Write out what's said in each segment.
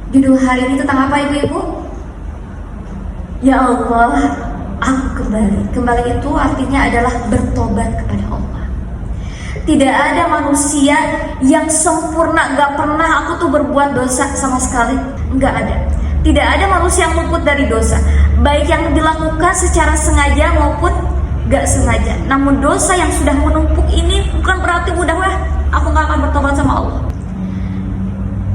Judul hari ini tentang apa ibu-ibu? Ya Allah, aku kembali. Kembali itu artinya adalah bertobat kepada Allah. Tidak ada manusia yang sempurna, gak pernah aku tuh berbuat dosa sama sekali. Gak ada. Tidak ada manusia yang luput dari dosa, baik yang dilakukan secara sengaja maupun gak sengaja. Namun dosa yang sudah menumpuk ini bukan berarti udah aku gak akan bertobat sama Allah.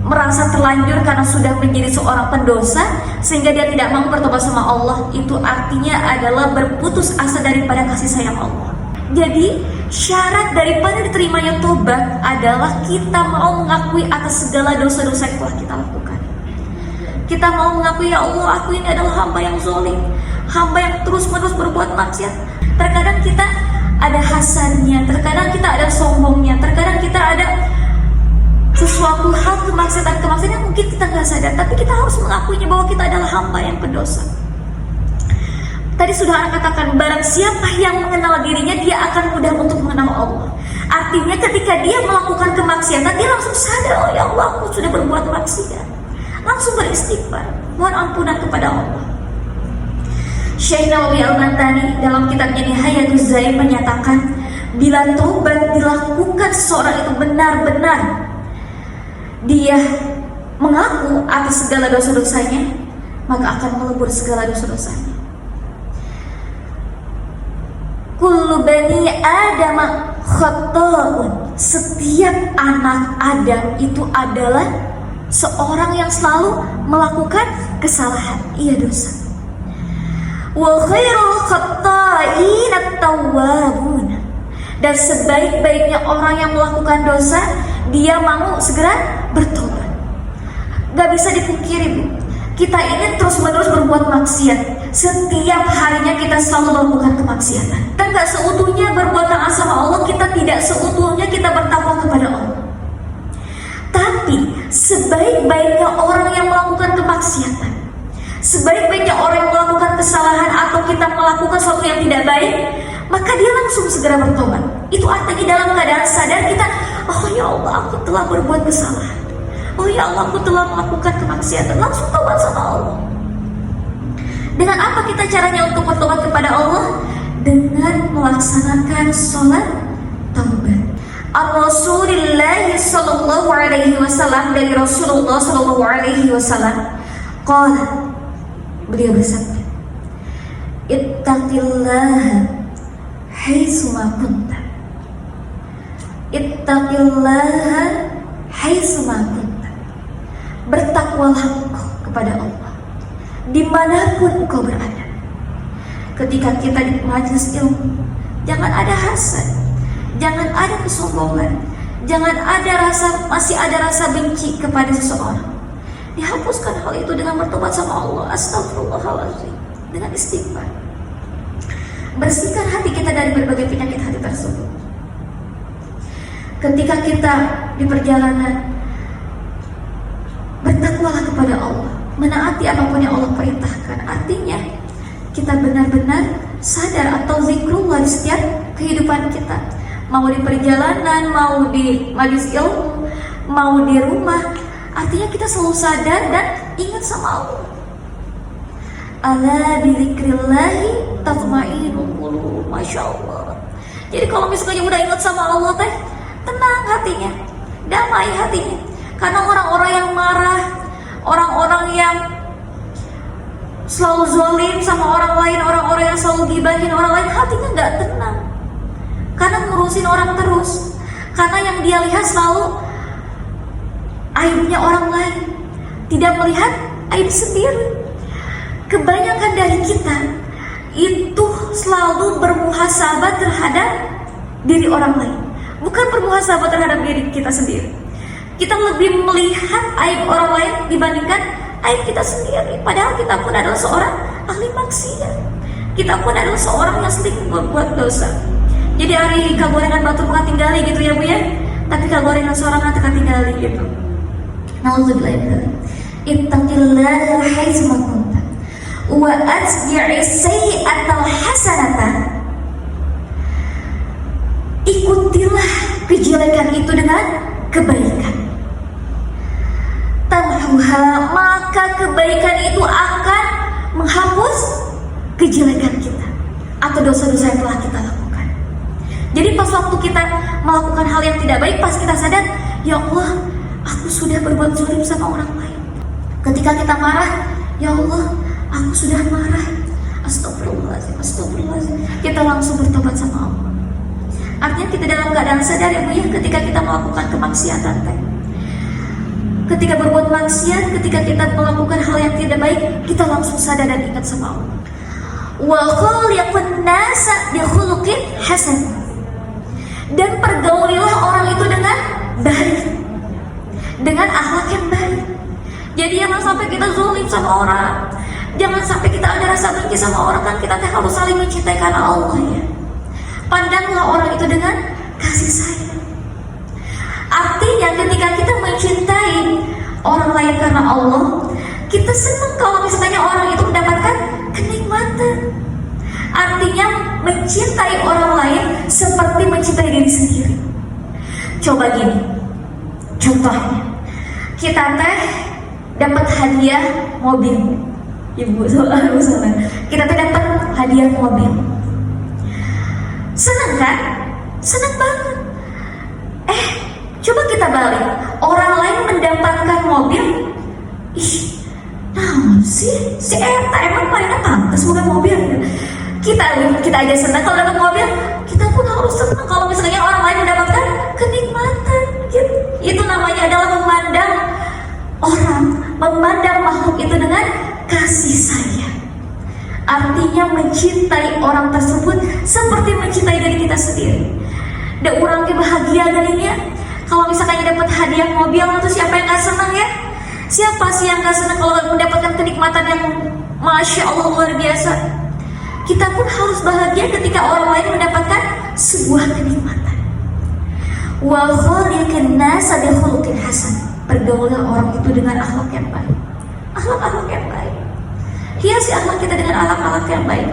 Merasa terlanjur karena sudah menjadi seorang pendosa sehingga dia tidak mau bertobat sama Allah, itu artinya adalah berputus asa daripada kasih sayang Allah. Jadi syarat daripada diterimanya tobat adalah kita mau mengakui atas segala dosa-dosa yang telah kita lakukan. Kita mau mengakui, ya Allah, aku ini adalah hamba yang zalim, hamba yang terus-menerus berbuat maksiat. Terkadang kita ada hasannya, terkadang kita ada sombongnya, terkadang kita ada sesuatu hal kemaksiatan yang mungkin kita nggak sadar, tapi kita harus mengakuinya bahwa kita adalah hamba yang pendosa. Tadi sudah anak katakan, barang siapa yang mengenal dirinya, dia akan mudah untuk mengenal Allah. Artinya ketika dia melakukan kemaksiatan, dia langsung sadar, oh ya Allah, aku sudah berbuat maksiat. Langsung beristighfar, mohon ampunan kepada Allah. Syekh Nawawi Al-Mantani dalam kitabnya Nihayatuz Zaim menyatakan, bila taubat dilakukan seseorang itu benar-benar dia mengaku atas segala dosa-dosanya, maka akan melebur segala dosa-dosanya. Kullu bani Adam khata'un. Setiap anak Adam itu adalah seorang yang selalu melakukan kesalahan, dosa. Wa khairul khata'in at-tawwabun. Dan sebaik-baiknya orang yang melakukan dosa, dia mau segera bertobat. Gak bisa dipungkiri, Bu, kita ini terus-menerus berbuat maksiat. Setiap harinya kita selalu melakukan kemaksiatan. Dan gak seutuhnya berbuat taat sama Allah, kita tidak seutuhnya kita bertakwa kepada Allah. Tapi sebaik-baiknya orang yang melakukan kemaksiatan, sebaik-baiknya orang yang melakukan kesalahan atau kita melakukan sesuatu yang tidak baik, maka dia langsung segera bertobat. Itu artinya dalam keadaan sadar kita, oh ya Allah, aku telah berbuat kesalahan, oh ya Allah, aku telah melakukan kemaksiatan, langsung tobat sama Allah. Dengan apa kita caranya untuk bertobat kepada Allah? Dengan melaksanakan sholat taubat. Ar-Rasulillah sallallahu alaihi wasallam, dari Rasulullah sallallahu alaihi wasallam, qala, beliau bersabda, ittaqillaha haitsuma kunta. Ittaqillaha haitsuma kunta. Bertakwalah engkau kepada Allah dimanapun engkau berada. Ketika kita di majelis ilmu, jangan ada hasad, jangan ada kesombongan, jangan ada masih ada rasa benci kepada seseorang. Dihapuskan hal itu dengan bertobat sama Allah. Astagfirullahaladzim, dengan istighfar. Bersihkan hati kita dari berbagai penyakit hati tersebut. Ketika kita di perjalanan, bertakwalah kepada Allah, menaati apapun yang Allah perintahkan. Artinya kita benar-benar sadar atau zikrullah di setiap kehidupan kita. Mau di perjalanan, mau di majelis ilmu, mau di rumah. Artinya kita selalu sadar dan ingat sama Allah. Ala bizikrillahi tatma'innul qulub. Masya Allah. Jadi kalau misalnya udah ingat sama Allah teh, tenang hatinya, damai hatinya. Karena orang-orang yang marah, orang-orang yang selalu zalim sama orang lain, orang-orang yang selalu gibahin orang lain, hatinya nggak tenang. Karena ngurusin orang terus. Karena yang dia lihat selalu aibnya orang lain, tidak melihat aib sendiri. Kebanyakan dari kita itu selalu bermuhasabah terhadap diri orang lain, bukan bermuhasabah terhadap diri kita sendiri. Kita lebih melihat aib orang lain dibandingkan aib kita sendiri. Padahal kita pun adalah seorang ahli maksiat. Kita pun adalah seorang yang sering berbuat dosa. Jadi hari kagorengan batur bukan tinggali gitu ya Bu ya. Tapi kagorengan seorang nanti tinggali gitu. Nauzubillah. Ittaqillaha haitsuma kunta wa atbi'is sayyi'atal hasanata. Ikutilah kejelekan itu dengan kebaikan. tamhuha, maka kebaikan itu akan menghapus kejelekan kita atau dosa-dosa yang telah kita lakukan. Jadi pas waktu kita melakukan hal yang tidak baik, pas kita sadar, ya Allah, aku sudah berbuat zalim sama orang lain. Ketika kita marah, ya Allah, aku sudah marah. Astagfirullahaladzim, astagfirullahaladzim. Kita langsung bertobat sama Allah. Artinya kita dalam keadaan sadar ya Bu ya, ketika kita melakukan kemaksiatan ketika berbuat maksiat, ketika kita melakukan hal yang tidak baik, kita langsung sadar dan ingat sama Allah. Wa khaliqun nasa bi khuluqin hasan. Dan pergaulilah orang itu dengan baik, dengan akhlak yang baik. Jadi jangan sampai kita zalim sama orang, jangan sampai kita ada rasa benci sama orang, kan kita harus saling mencintai karena Allah ya. Pandanglah orang itu dengan kasih sayang. Artinya ketika kita mencintai orang lain karena Allah, kita senang kalau misalnya orang itu mendapatkan kenikmatan. Artinya mencintai orang lain seperti mencintai diri sendiri. Coba gini, contohnya kita dapat hadiah mobil, ibu soalnya kita dapat hadiah mobil, senang kan? Senang banget. Coba kita balik, orang lain mendapatkan mobil, si Eta emang mainnya pantas bukan mobil. Kita aja senang kalau dapat mobil, kita pun harus senang kalau misalnya orang lain mendapatkan kenikmatan gitu. Itu namanya adalah memandang makhluk itu dengan kasih sayang. Artinya mencintai orang tersebut seperti mencintai diri kita sendiri. Dan orang bahagia darinya kalau misalnya dapat hadiah mobil, itu siapa yang gak senang ya? Siapa sih yang gak senang kalau mendapatkan kenikmatan yang Masya Allah luar biasa? Kita pun harus bahagia ketika orang lain mendapatkan sebuah kenikmatan. Wa khaliqin nasa bi khuluqin hasan. Pergaulah orang itu dengan akhlak yang baik. Akhlak yang baik. Hiasi akhlak kita dengan akhlak yang baik.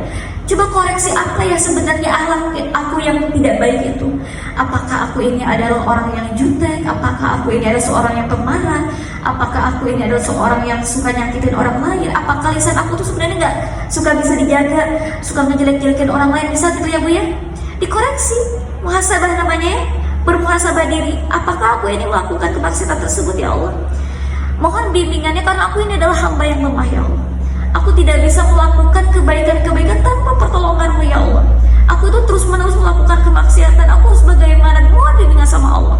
Coba koreksi apa ya sebenarnya akhlak aku yang tidak baik itu. Apakah aku ini adalah orang yang jutek? Apakah aku ini adalah seorang yang pemarah? Apakah aku ini adalah seorang yang suka nyakitin orang lain? Apakah lisan aku tuh sebenarnya nggak suka bisa dijaga, suka ngejelek-jelekin orang lain? Bisa gitu ya Bu ya? Dikoreksi, muhasabah namanya ya, bermuhasabah diri. Apakah aku ini melakukan kemaksiatan tersebut ya Allah? Mohon bimbingannya karena aku ini adalah hamba yang lemah ya Allah. Aku tidak bisa melakukan kebaikan-kebaikan tanpa pertolongan-Mu ya Allah. Aku itu terus-menerus melakukan kemaksiatan. Aku harus bagaimana? Mohon bimbingan sama Allah.